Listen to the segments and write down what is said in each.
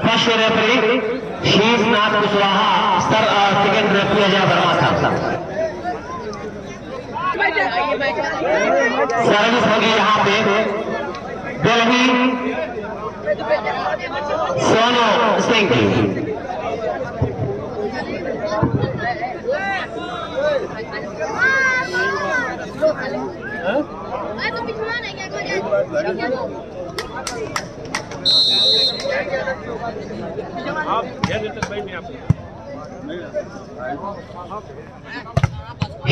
First referee Sheeshnath Kushwaha, second referee Ajay Verma साहब। Service होगी यहाँ पे दिल्ली सोनू सिंह की।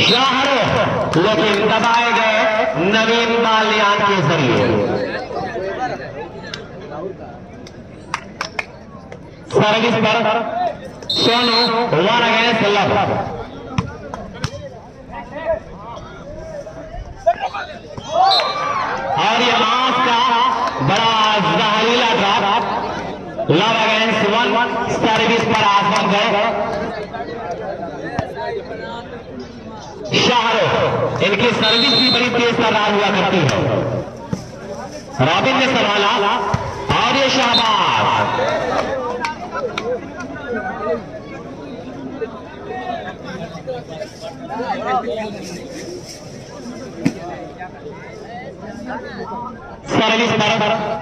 शाहरुख लेकिन दबाए गए नवीन बालियान के जरिए। सर्विस पर सोनू 1 अगेंस्ट लव। और ये मास का बड़ा जहरीला ड्रॉप, लव अगेंस्ट 1। सर्विस पर आसमान गए शाहरुख। इनकी सर्विस भी बड़ी तेज तर्रार हुआ करती है। रॉबिन ने संभाला और ये शाहबाज। सर्विस पर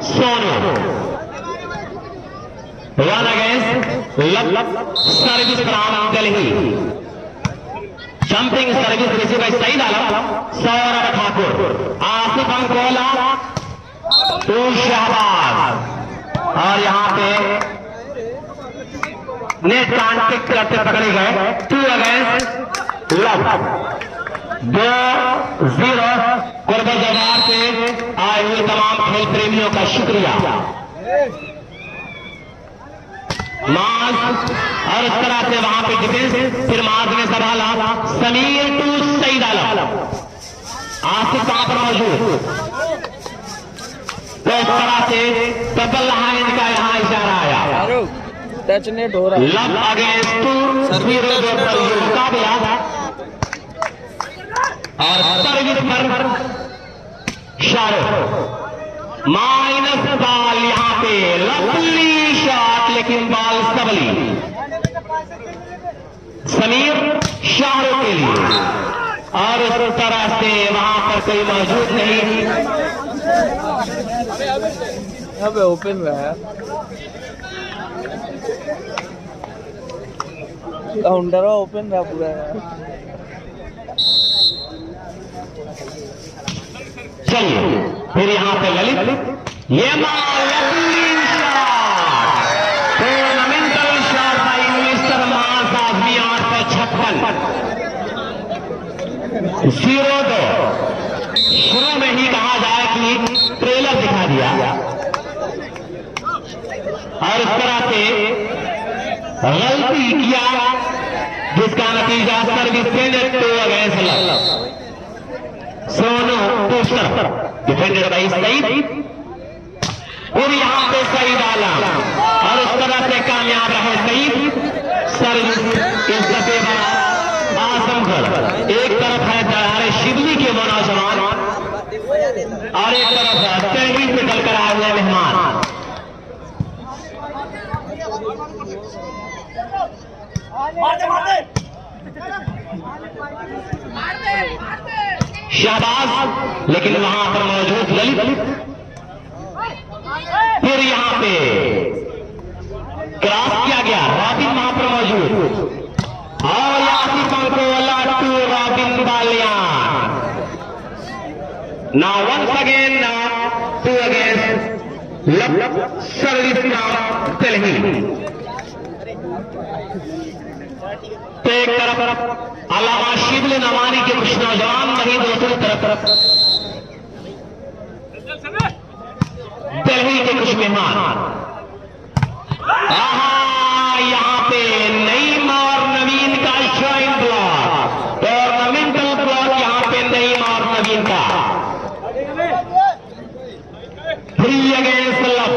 Sonu 1 against love. Service from Delhi. Jumping service receive by Saeed Alam, Saurabh Thakur, Asif Ankola to Shahbaz. और यहाँ पे नेट कॉन्टेक्ट करते पकड़े गए 2 अगेंस्ट लव। 2-0। कुर्ब जवार से आए हुए तमाम खेल प्रेमियों का शुक्रिया। मास और इस तरह से वहां पे डिफेंस, फिर मास ने संभाला समीर टू सईद आलम। आसिफ वहां पर मौजूद। तो इस तरह से प्रबल रहा इनका यहाँ इशारा आया। टच नेट हो रहा है। लव अगेंस्ट 2 मुकाबला। और सर्विस पर शाहरुख माइनस बॉल। यहाँ पे लवली शॉट लेकिन बॉल सबली समीर शाहरुख के लिए। और इस तरह से वहां पर कोई मौजूद नहीं। यहाँ पे ओपन में है काउंटर ओपन रहा पूरा। चलिए फिर यहाँ पे ललित, ये टूर्नामेंटल शॉट बाय मिस्टर मास आदमी 856। 0-2। शुरू में ही कहा जाए कि ट्रेलर दिखा दिया और इस तरह से गलती किया जिसका नतीजा service 2 against love. Sonu poster defended by Saeed. और यहाँ पे सईद आलम और इस तरह से कामयाब रहे सईद। सर्विस इस दफे आजमगढ़। एक तरफ है दरारे शिवली के वो नौजवान और एक तरफ है दिल्ली से चलकर आए हुए मेहमान। शाहबाज लेकिन वहां पर मौजूद ललित। फिर यहाँ पे क्रॉस किया गया, रॉबिन वहां पर मौजूद और Asif Ankola to Robin Baliyan. Now once again 2 against love. Service from Delhi. तो एक तरफ अलावा शिबली नवानी के कुछ नौजवान, वहीं दूसरी तरफ दिल्ली के कुछ मेहमान। यहाँ पे नईम और नवीन का ज्वाइंट ब्लॉक, टूर्नामेंटल ब्लॉक यहाँ पे नईम और नवीन का। 3 अगेंस्ट लव।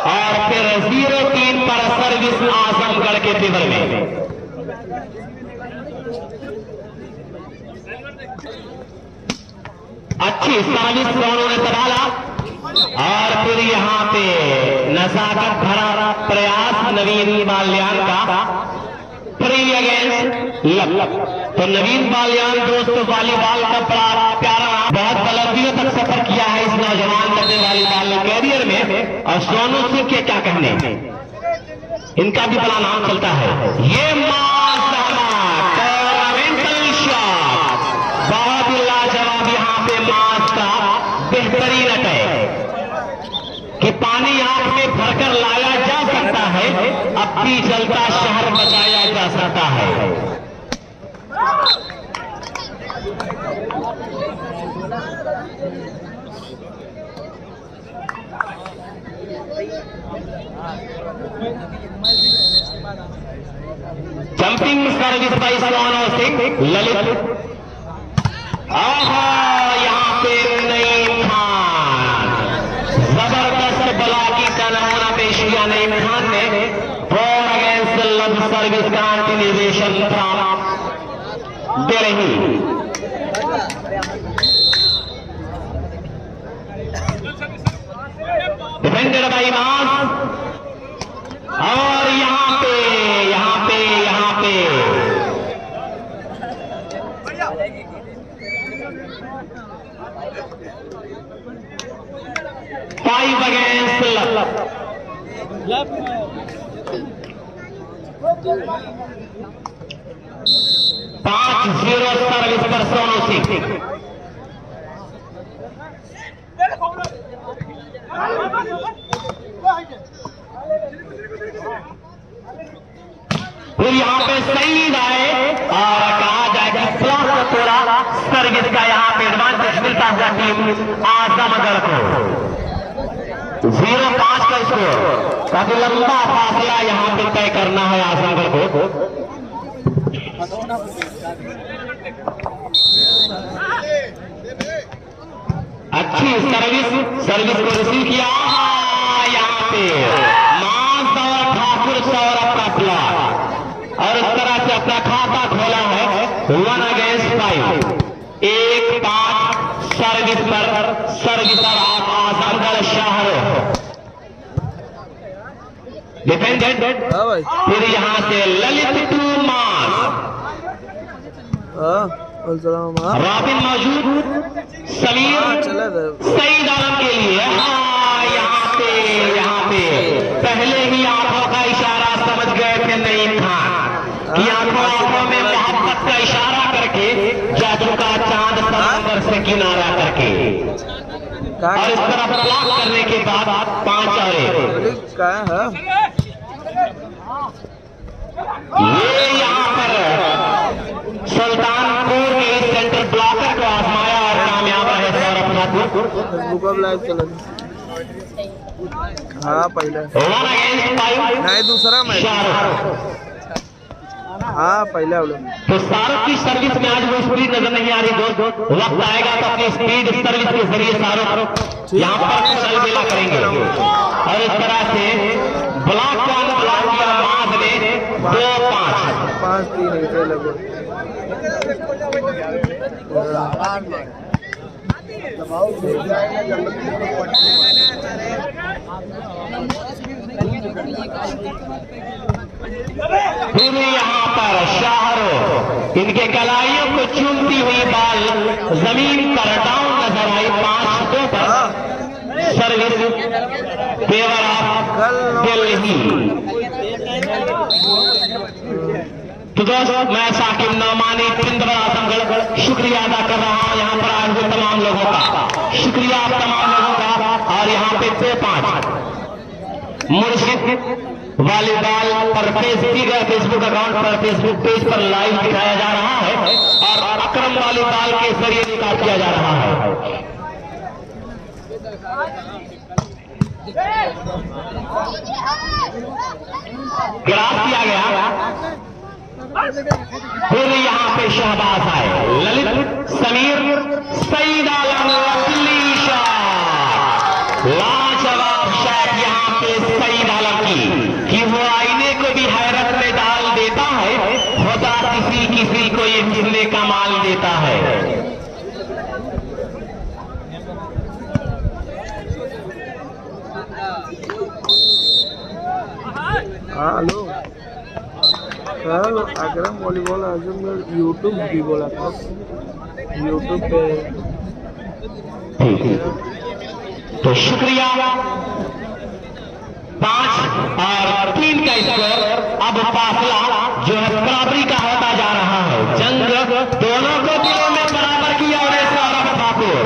और फिर 0 के फेवर में। अच्छी सर्विस दोनों ने संभाला और फिर यहाँ पे नजाकत भरा प्रयास नवीन बाल्यान का फ्री अगेंस्ट लब। तो नवीन बाल्यान दोस्तों वॉलीबॉल का बड़ा प्यारा बहुत बुलंदियों तक सफर किया है इस नौजवान करने वॉलीबॉल कैरियर में। और सोनू सिंह के क्या कहने, इनका भी बड़ा नाम चलता है। ये टूर्नामेंटल शॉट बहुत ही लाजवाब यहाँ पे मास का बेहतरीन अटैक कि पानी आंख में भरकर लाया जा सकता है, अब भी जलता शहर बचाया जा सकता है। Jumping service by Sonu Singh Lalit. यहाँ पे नईम खान जबरदस्त ब्लॉकिंग का नमूना पेश किया नईम खान ने। फॉर अगेंस्ट लब सर्विस कंटिन्यूएशन दे रही। Defended by mass. और यहाँ पे 5 अगेंस्ट लब। 5-0 सर्विस पर सोनू सिंह। फिर यहाँ पे सईद आए और कहा जाए कि पूरा सर्विस का यहाँ पे एडवांटेज मिलता हुआ टीम आजमगढ़ को। 0-5 का स्कोर, काफी लंबा फासला यहाँ पे तय करना है आजमगढ़ को। अच्छी सर्विस को रिसीव किया यहाँ पे मास और ठाकुर सौरभ का प्लॉट और इस तरह से अपना खाता खोला है 1 अगेंस्ट 5। 1-5 सर्विस पर सर्विसर आजमगढ़ शाहरुख डिफेंडेड। फिर यहाँ से ललित टू मास। रॉबिन मौजूद, समीर सईद आलम के लिए। यहाँ पे पहले ही आंखों का इशारा समझ गए थे नईम खान कि आंखों में मोहब्बत का इशारा करके जादू का चांद समंदर से किनारा करके और इस तरह ब्लॉक करने के बाद 5 और 1। ये यहाँ पर सुल्तानपुर के सेंटर ब्लॉकर को आजमाया और कामयाब रहे सौरभ ठाकुर। लाइव चला। हाँ पहले नहीं दूसरा मैच। हाँ पहले तो शाहरुख की सर्विस में आज वो स्पीड नजर नहीं आ रही दोस्त। वक्त आएगा तो अपनी स्पीड सर्विस के जरिए शाहरुख यहाँ पर चलबेला करेंगे और इस तरह से ब्लॉक को अनब्लॉक किया मास ने 2-5 लगभग। फिर यहाँ पर शाहरुख इनके कलाइयों को चूमती हुई बाल जमीन पर डाउन नजर आई। 5-2 पर सर्विस फेवर ऑफ दिल्ली। तो दोस्तों मैं साकिब नौमानी पिंदरा आजमगढ़ शुक्रिया अदा कर रहा हूँ यहाँ पर आए हुए तमाम लोगों का। शुक्रिया आप तमाम लोगों का। और यहाँ पे 2-5 मुर्शिद वॉलीबॉल पर फेसबुक अकाउंट पर फेसबुक पेज पर लाइव दिखाया जा रहा है और अकरम वॉलीबॉल के जरिए रिकॉर्ड किया जा रहा है। क्रॉस किया गया। फिर यहाँ पे शहबाज आए, ललित, समीर, सईद आलम, लवली शॉट। लाजवाब शॉट यहाँ पे सईद आलम की कि वो आईने को भी हैरत में डाल हेलो सर, अकरम वॉलीबॉल आजमगढ़ यूट्यूब भी बोला था, यूट्यूब पे। तो शुक्रिया। 5 और 3 का स्कोर। अब फासला जो है बराबरी का होता जा रहा है। जंग दोनों को दिलों में बराबर किया और सौरभ ठाकुर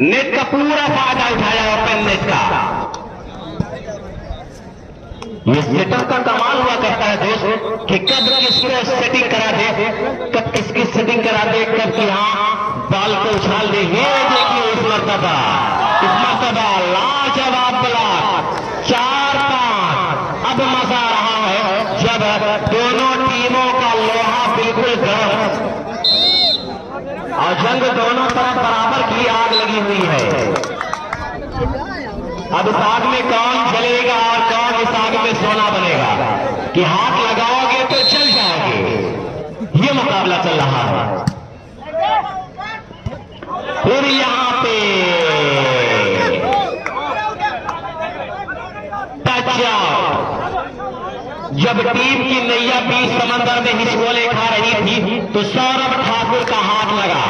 नेट का पूरा फायदा उठाया, ओपन नेट का। ये सेटअप का कमाल हुआ करता है दोस्त कि कब किसको सेटिंग करा दे, कब किसकी सेटिंग करा दे, कब यहाँ बॉल को उछाल दे। ये देखिए इस मर्तबा लाजवाब ब्लॉक। 4-5। अब मजा आ रहा है जब दोनों टीमों का लोहा बिल्कुल गर्म और जंग दोनों तरफ बराबर की आग लगी हुई है। अब इस आग में कौन जलेगा और कौन इस आग में सोना बनेगा कि हाथ लगाओगे तो जल जाओगे। ये मुकाबला चल रहा है। फिर यहां पे टच आउट। जब टीम की नैया बीच समंदर में हिचकोले खा रही थी तो सौरभ ठाकुर का हाथ लगा।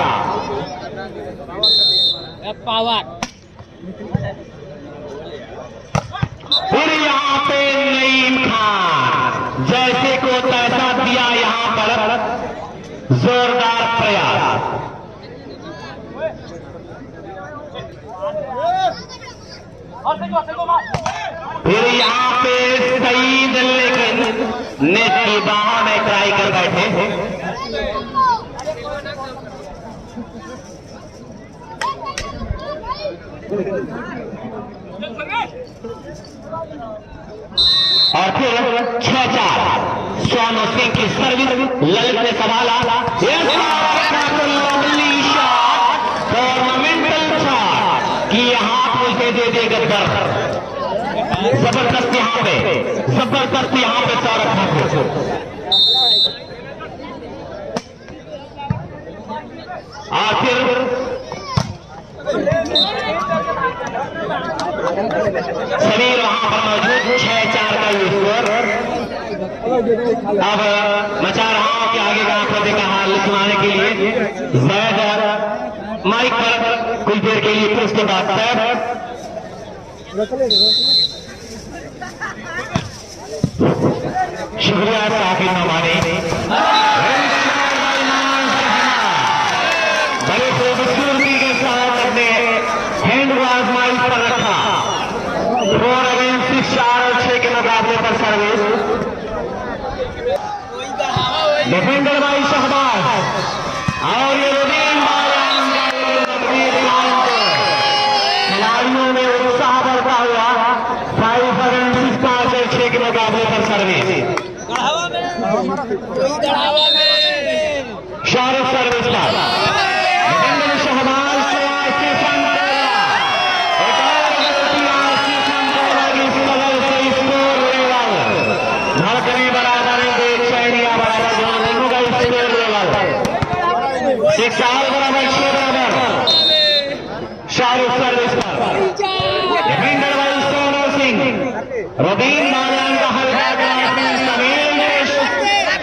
पावर। फिर यहाँ पे नईम खान जैसे को तैसा दिया यहाँ पर जोरदार प्रयास। फिर यहाँ पे सईद लेकिन नेट की बाहों में ट्राई कर बैठे। और फिर 6-4 सोनू सिंह की सर्विस। ललित ने सवाल टूर्नामेंटल शॉट कि हाथ मुझे दे दे गद्दार। जबरदस्त यहाँ पे सौरभ ठाकुर। और फिर समीर वहां पर मौजूद। 6-4 का ये स्कोर। अब मचा रहा हूं कि आगे का आंकड़े का हाल सुनाने के लिए जैद माइक पर कुछ देर के लिए। फिर उसके बाद सैद शुक्रिया काफी हमारे बड़े खूबसूरती के साथ अपने हैंड ग्लास माइक पर रखा। 4 अगेंस्ट 6, 4 और 6 के मुकाबले पर सर्विस। डिफेंडर बाई शहबाज और ये रुदीन खिलाड़ियों में उत्साह बढ़ता हुआ। 5 अगेंस्ट 6, 5 और 6 के मुकाबले पर सर्विस। शाहरुख सर्विस पर डिफेंडर शहबाज धड़कने बराबर बेचैनियां बराबर दोनों का स्कोर लेवल 1 साल बराबर 6 बराबर। शाहरुख सर्विस पर डिफेंडर बाई सोनू सिंह। रुदीन बालियान का हल्का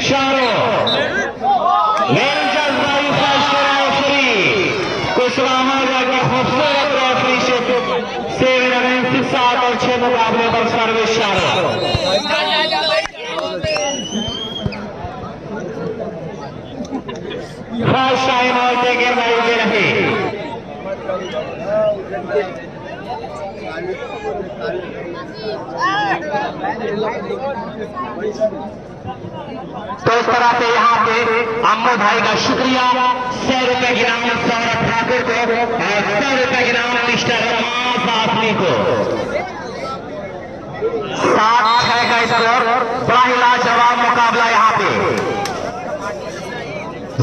शाहरुख कुशवाहा की खूबसूरत रोशनी से 7 और 6 मुकाबले पर सर्विस शाहरुख। फर्स्ट टाइम और गेम दे रहे। तो इस तरह से यहाँ पे अम्मू भाई का शुक्रिया। 100 रुपए की नाम सौरभ ठाकुर को और 100 रुपए की नाम मिस्टर रमास आदमी को। 7-6 का स्कोर। बड़ा ही लाजवाब मुकाबला यहाँ पे।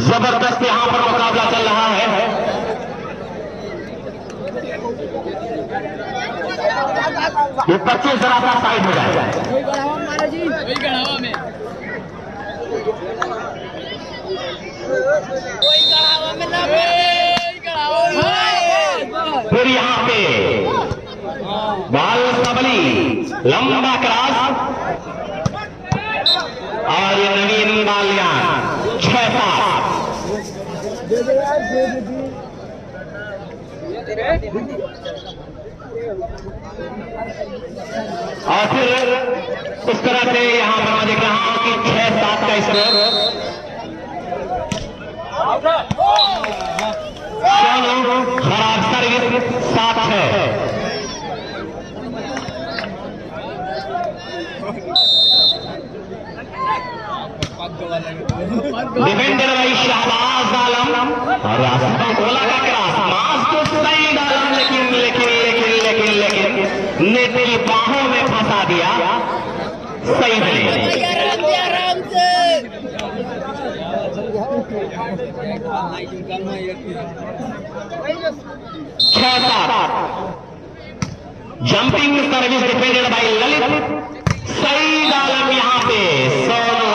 जबरदस्त यहाँ पर मुकाबला चल रहा है। ये 25 जरा सा साइड हो जाए। फिर यहाँ पे बाल सबली लंबा क्रॉस और ये नवीन बालियान 6-7। और फिर उस तरह से यहां पर मैं देख रहा हूं कि 6-7 का स्कोर। खराब सर्विस 7-6। डिफेंडर भाई शहबाज आलम और गोला का क्रॉस मास तो सही डाला, लेकिन नेट की बाहों में फंसा दिया। सही नहीं। 6-7। Jumping service defended bye Lalit. सही डालम यहां पे सोनू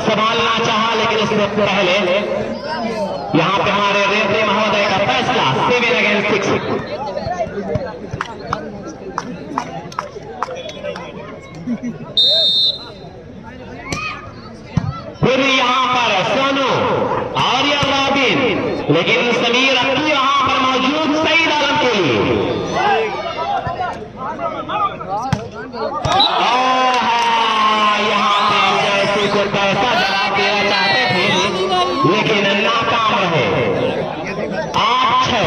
संभालना चाहा, लेकिन उससे पहले यहां पे हमारे रेफरी महोदय का फैसला 7-6। फिर यहां पर सोनू और यह रॉबिन, लेकिन समीर अक्की यहां पर मौजूद सही डालम के लिए। यहां पे जैसे को पैसा जवाब देना चाहते थे, लेकिन नाकाम रहे। 8-6।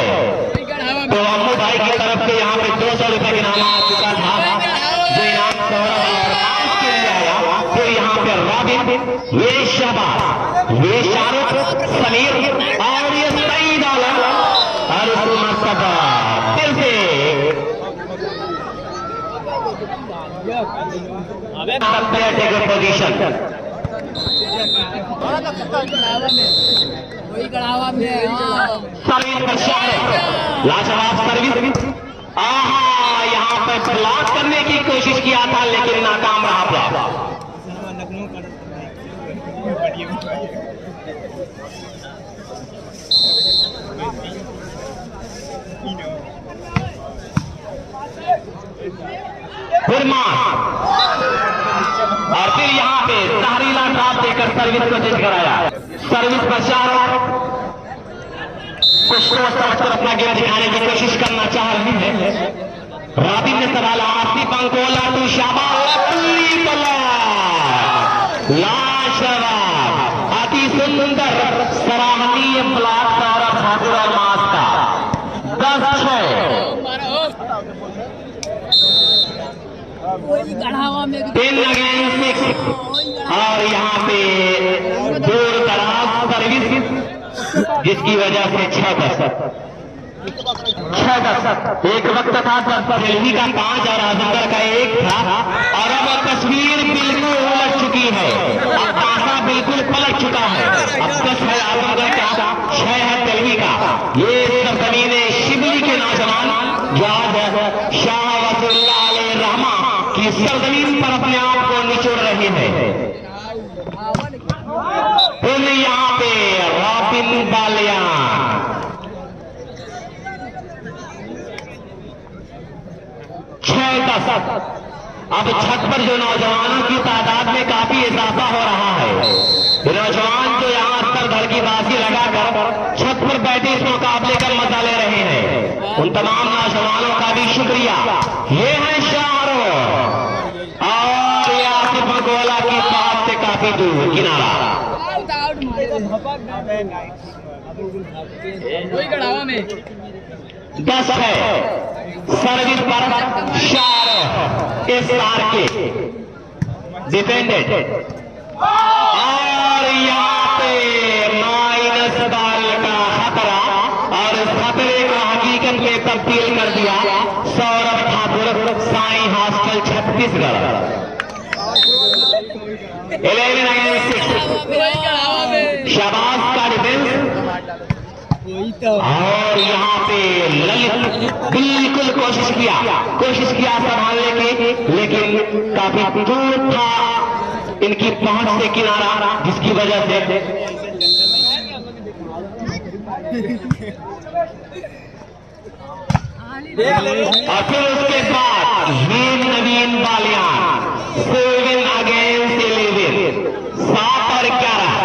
तो अम्मू भाई की तरफ से यहां पे 200 रुपए का इनाम आ चुका था, जो इनाम के लिए आया। फिर यहां पे रॉबिन, ये शहबाज, ये शाहरुख, समीर और ये सईद आलम। और इस मर्तबा फिर से पोजीशन सर्विस पर शाहरुख, लाजवाब सर्विस। यहां पर ब्लॉक करने की कोशिश किया था, लेकिन नाकाम रहा। और फिर यहां पे जहरीला ड्रॉप देकर सर्विस को चेंज कराया। सर्विस पर शाहरुख कुछ तो अपना गेम दिखाने की कोशिश करना चाह रही है। रॉबिन ने संभाला, आसिफ अंकोला टू शाबाश, लाजवाब, अति सुंदर सराहनीय ब्लॉक सौरभ ठाकुर और मास का। 10-6। 10-6। और यहाँ पे दूर दराज सर्विस, जिसकी वजह से 6-10। एक वक्त था जब दिल्ली का 5 और आजमगढ़ का 1 था, और अब तस्वीर बिल्कुल उलट चुकी है। अब पासा बिल्कुल पलट चुका है। अब 10 है आजमगढ़ का, 6 है दिल्ली का। ये सरजमीन शिबली के नौजवान जो आज शाह वसीउल्लाह अलैहि रहमा की सरजमीन पर अपने आप को निचोड़ रहे हैं। फिर यहाँ पे रॉबिन बालियान 6-10। अब छत पर जो नौजवानों की तादाद में काफी इजाफा हो रहा है। नौजवान जो यहाँ स्तर धर की बाजी लगाकर छत पर बैठे इस मुकाबले का मजा ले रहे हैं, उन तमाम नौजवानों का भी शुक्रिया। ये है शाहरुख और ये आसिफ गोला की पास से काफी दूर किनारा। 10 है। सर्विस पर शाहरुख इस बार के डिफेंडेड, और यहाँ पे माइनस बाल का खतरा, और इस खतरे को हकीकत में तब्दील कर दिया सौरभ ठाकुर, साई हॉस्टल छत्तीसगढ़। 11-6। शहबाज का डिफेंस, और यहाँ पे ललित बिल्कुल कोशिश किया संभालने की, लेकिन काफी दूर था इनकी पहुंच से किनारा, जिसकी वजह से और फिर उसके बाद नवीन बालियान 7 अगेंस्ट 11, 7 और 11।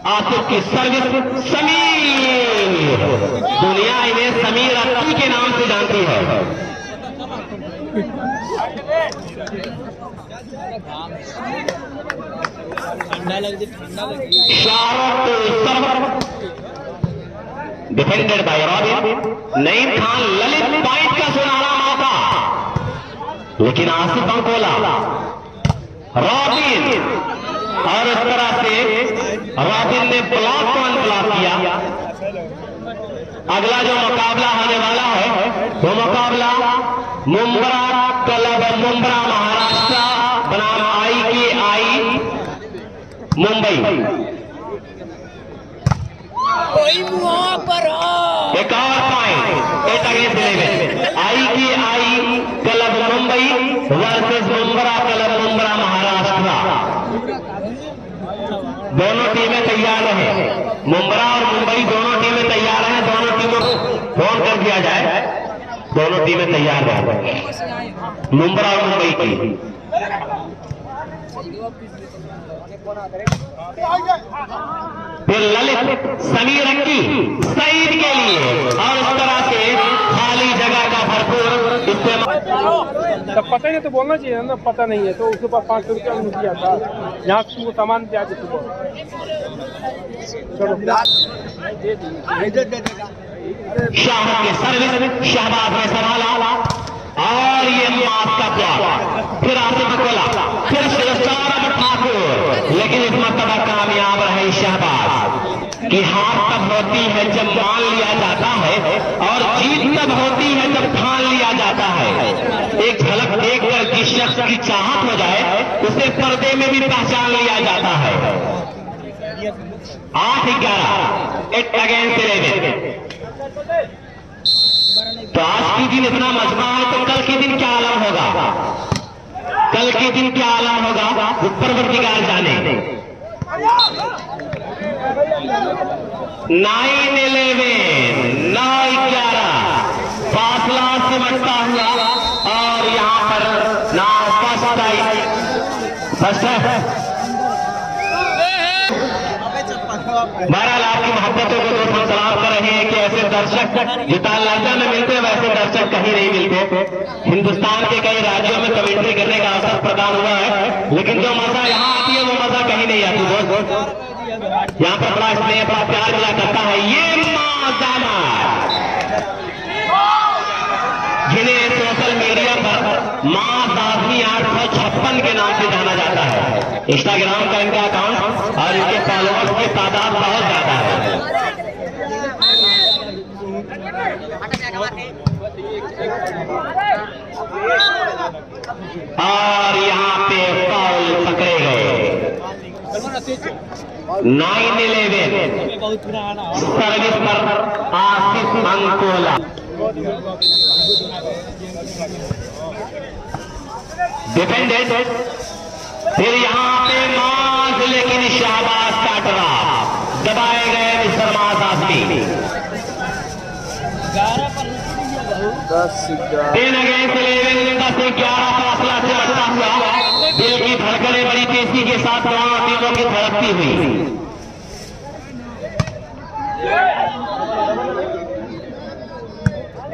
आसिफ की सर्विस, समीर, दुनिया इन्हें समीर अत्ती के नाम से जानती है। Shahrukh defended bye robin, Naeem Khan, Lalit point का सुनहरा मौका, लेकिन आसिफ बंकोला, रॉबिन, और इस तरह से रॉबिन ने ब्लॉक को अनब्लॉक किया। अगला जो मुकाबला होने वाला है वो मुकाबला मुंब्रा क्लब, मुंब्रा महाराष्ट्र बनाम IKI मुंबई। एक और point, 8 against 11, IKI club Mumbai versus Mumbra club, Mumbra Maharashtra. दोनों टीमें तैयार हैं, मुंब्रा और मुंबई दोनों टीमें तैयार हैं। दोनों टीमों को फोन कर दिया जाए, दोनों टीमें तैयार हैं, मुंब्रा और मुंबई की। फिर ललित, समीर अक्की, सईद के लिए, और इस तरह से खाली जगह का भरपूर इस्तेमाल। तब पता नहीं तो बोलना चाहिए ना, पता नहीं है तो उसके पास 500 रुपया दिया था, यहाँ वो सामान दिया चलो। शाह के सर्विस, शहबाज ने संभाला, और ये मास का ब्लॉक, फिर आसिफ बंकोला, फिर सौरभ ठाकुर, लेकिन इस मरतबा कामयाब रहे शहबाज की। हार तब होती है जब मान लिया जाता है, और जीत तब होती है जब ठान लिया जाता है। एक झलक देखकर जिस शख्स की चाहत हो जाए उसे पर्दे में भी पहचान लिया जाता है। 8-11, 8 अगेंस्ट 11। तो आज की दिन इतना मजमा है, तो कल के दिन क्या आलम होगा, कल के दिन क्या आलम होगा वो परवरदिगार जाने। 9-11, 9-11 फासला सिमटता हुआ, और यहां पर नाम फर्स्ट है। बहरहाल आपकी मोहब्बतों को दोस्त हम सलाम कर रहे हैं कि ऐसे दर्शक जो तालाजा में मिलते वैसे दर्शक कहीं नहीं मिलते। हिंदुस्तान के कई राज्यों में कमेंट्री करने का अवसर प्रदान हुआ है, लेकिन जो मजा यहाँ आती है वो मजा कहीं नहीं आती दोस्त। यहाँ पर बड़ा स्नेह, बड़ा प्यार मिला करता है। ये माजाना जिन्हें सोशल मीडिया पर माँ दादी 856 के नाम से जाना जाता है, इंस्टाग्राम का इनका अकाउंट, और इनके फॉलोअर्स की तादाद बहुत ज्यादा है। और यहाँ पे फाउल पकड़े गए। 9-11 सर्विस पर आसिफ बंकोला, डिफेंडेड, फिर यहाँ पे मास, लेकिन शाहबाज का ड्रॉप, दबाए गए मिस्टर मास आदमी। 10 अगेंस्ट 11, 10-11 फासला से बढ़ता हुआ, दिल की धड़कनें बड़ी तेजी के साथ दोनों टीमों की धड़कती हुई।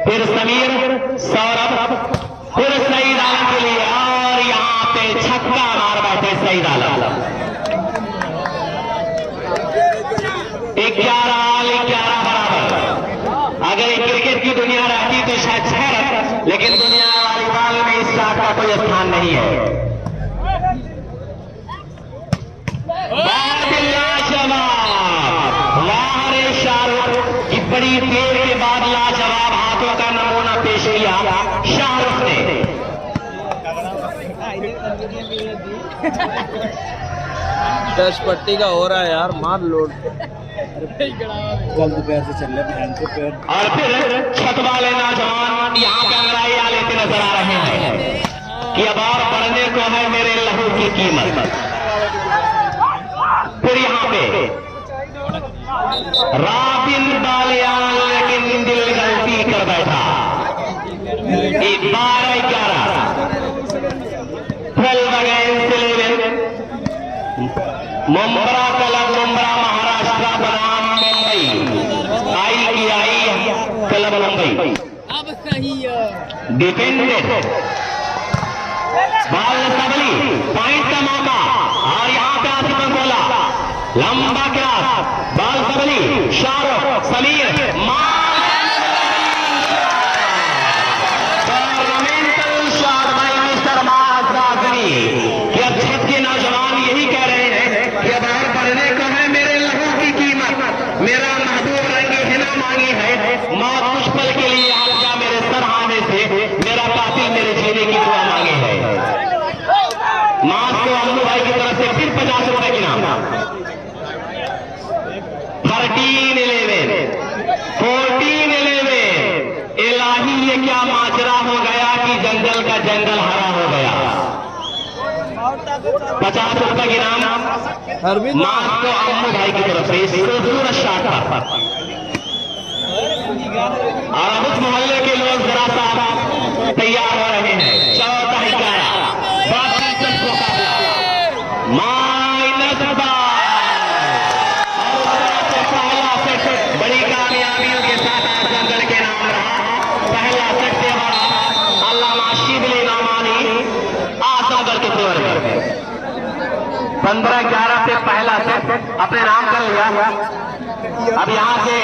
फिर समीर, सौरभ, फिर सईद आलम के लिए, और यहाँ पे छक्का मार बैठे सईद आलम। 11-11 बराबर। अगर क्रिकेट की दुनिया रहती तो शायद 6 रन, लेकिन दुनिया वॉलीबॉल में इस शॉट का कोई स्थान नहीं है। शाहरुख की बड़ी देर के बाद लाजवाब हाथों का नमूना पेश किया शाहरुख ने। 10 पट्टी का हो रहा है यार, मार लोड गलत पैर से चल रहे पैर। और फिर छत वाले नौजवान यहाँ पे अंगड़ाइयां लेते नजर आ रहे हैं कि अब और बढ़ने को है मेरे लहू की कीमत। फिर यहाँ पे रॉबिन बालियान, लेकिन 12-11 12 against 11 मुंब्रा क्लब मुंब्रा महाराष्ट्र बनाम मुंबई आई क्लब मुंबई डिफेंडेड बाल सबली पॉइंट का मौका और यहाँ पे आसिफ बोला लंबा क्रॉस बाल सबली शाहरुख समीर टूर्नामेंटल शॉट बाय मिस्टर महाराष्ट्र कि अब छत के नौजवान यही कह रहे हैं कि अब और बढ़ने को है मेरे लहू की कीमत मेरा महबूब रंगी हिना मांगी है मौत कुछ पल के लिए आपका मेरे सर आने से मेरा कातिल मेरे जीने की दुआ मांगे है मास को अम्मू भाई की तरफ से फिर 50 रुपए की नाम 13-11 14-11 इलाही ये क्या माजरा हो गया कि जंगल का जंगल हरा हो गया 50 रुपए की नाम मास को अम्मू भाई की तरफ से इस खूबसूरत शॉट पर और उस मोहल्ले के लोग जरा सा तैयार हो रहे हैं 14-11 बड़ी कामयाबियों के साथ आज जंगल के नाम रहा पहला सेट से हमारा अल्लामा शिबली नामानी आजमगढ़ के फेवर में 15-11 से पहला सेट अपने नाम कर लिया अब यहाँ से